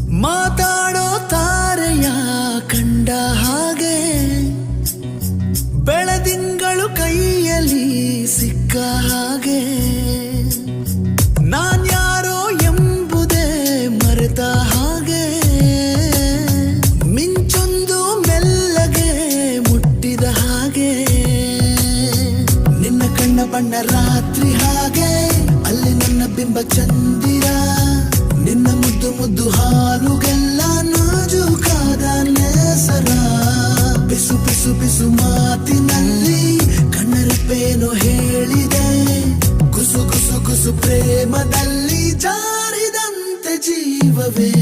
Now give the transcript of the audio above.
ಮಾತಾಡೋ ತಾರೆಯ ಕಂಡ ಹಾಗೆ ಬೆಳದಿಂಗಳು ಕೈಯಲ್ಲಿ ಸಿಕ್ಕ ಹಾಗೆ ನಾನ್ಯಾರೋ ಎಂಬುದೇ ಮರೆತ ಹಾಗೆ ಮಿಂಚೊಂದು ಮೆಲ್ಲಗೆ ಮುಟ್ಟಿದ ಹಾಗೆ ನಿನ್ನ ಕಣ್ಣ ಬಣ್ಣ ರಾತ್ರಿ ಹಾಗೆ ಅಲ್ಲಿ ನನ್ನ ಬಿಂಬ ಚಂದಿರ ನಿನ್ನ ಮುದ್ದು ಮುದ್ದು ಹಾಲುಗೆಲ್ಲ ನಾಜೂಕಾದ ನೇಸರ ಬಿಸು ಬಿಸು ಬಿಸು ಮಾತಿನಲ್ಲಿ ಕಣ್ಣರೆಪ್ಪೇನೋ ಹೇಳಿದೆ ಗುಸು ಗುಸು ಗುಸು ಪ್ರೇಮದಲ್ಲಿ ಜಾರಿದಂತೆ ಜೀವವೇ